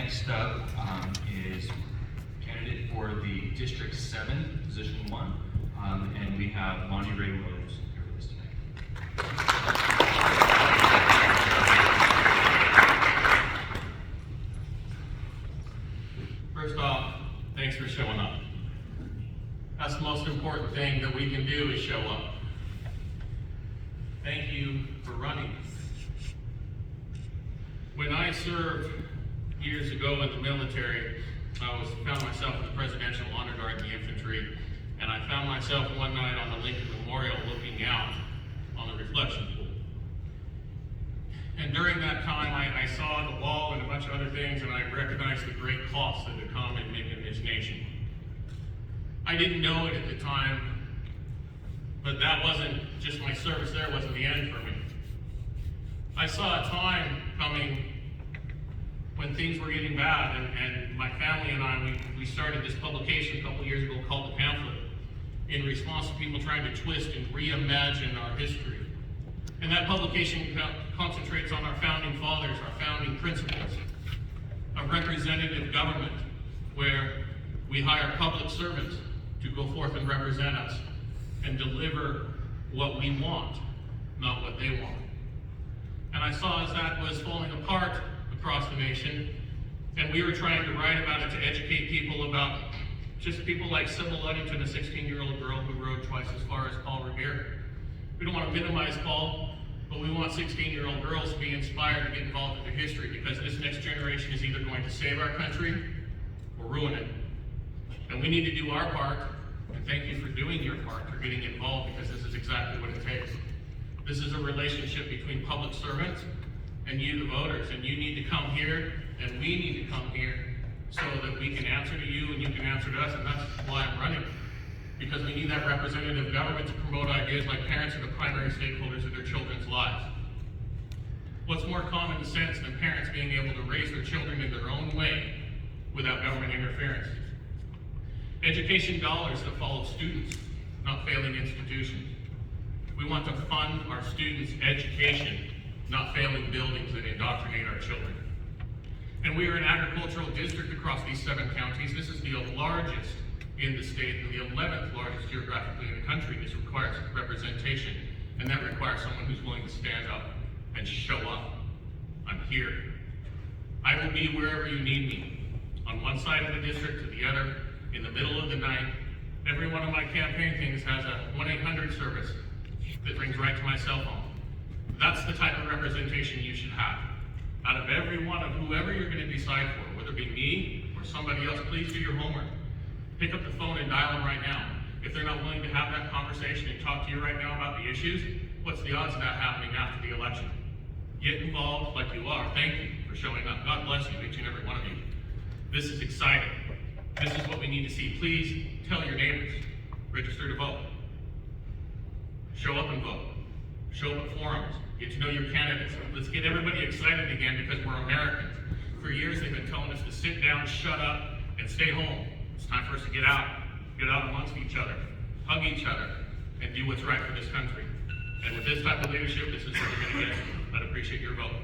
next up is candidate for the District 7, Position 1, and we have Monty Ray Williams here with us tonight. First off, thanks for showing up. That's the most important thing that we can do is show up. Thank you for running. When I served years ago in the military, I found myself in the Presidential Honor Guard in the infantry, and I found myself one night on the Lincoln Memorial looking out on the reflection pool. And during that time, I saw the wall and a bunch of other things, and I recognized the great cost that had come in making this nation. I didn't know it at the time, but that wasn't just my service there, wasn't the end for me. I saw a time coming when things were getting bad, and my family and I, we started this publication a couple years ago called The Pamphlet, in response to people trying to twist and reimagine our history. And that publication concentrates on our founding fathers, our founding principles, a representative government where we hire public servants to go forth and represent us and deliver what we want, not what they want. And I saw as that was falling apart across the nation, and we were trying to write about it to educate people about just people like Sybil Ludington, a 16-year-old girl who rode twice as far as Paul Revere. We don't want to minimize Paul, but we want 16-year-old girls to be inspired to get involved in their history, because this next generation is either going to save our country or ruin it. And we need to do our part, and thank you for doing your part, for getting involved, because this is exactly what it takes. This is a relationship between public servants and you, the voters, and you need to come here, and we need to come here so that we can answer to you and you can answer to us, and that's why I'm running. Because we need that representative government to promote ideas like parents are the primary stakeholders of their children's lives. What's more common sense than parents being able to raise their children in their own way without government interference? Education dollars that follow students, not failing institutions. We want to fund our students' education, not failing buildings that indoctrinate our children. And we are an agricultural district across these 7 counties. This is the largest in the state and the 11th largest geographically in the country. This requires representation, and that requires someone who's willing to stand up and show up. I'm here. I will be wherever you need me, on one side of the district to the other, in the middle of the night. Every one of my campaign things has a 1-800 service that rings right to my cell phone. That's the type of representation you should have. Out of every one of whoever you're going to decide for, whether it be me or somebody else, please do your homework. Pick up the phone and dial them right now. If they're not willing to have that conversation and talk to you right now about the issues, what's the odds of that happening after the election? Get involved like you are. Thank you for showing up. God bless you, each and every one of you. This is exciting. This is what we need to see. Please tell your neighbors. Register to vote. Show up and vote. Show up at forums. Get to know your candidates. Let's get everybody excited again, because we're Americans. For years they've been telling us to sit down, shut up, and stay home. It's time for us to get out amongst each other, hug each other, and do what's right for this country. And with this type of leadership, this is what we're going to get. I'd appreciate your vote.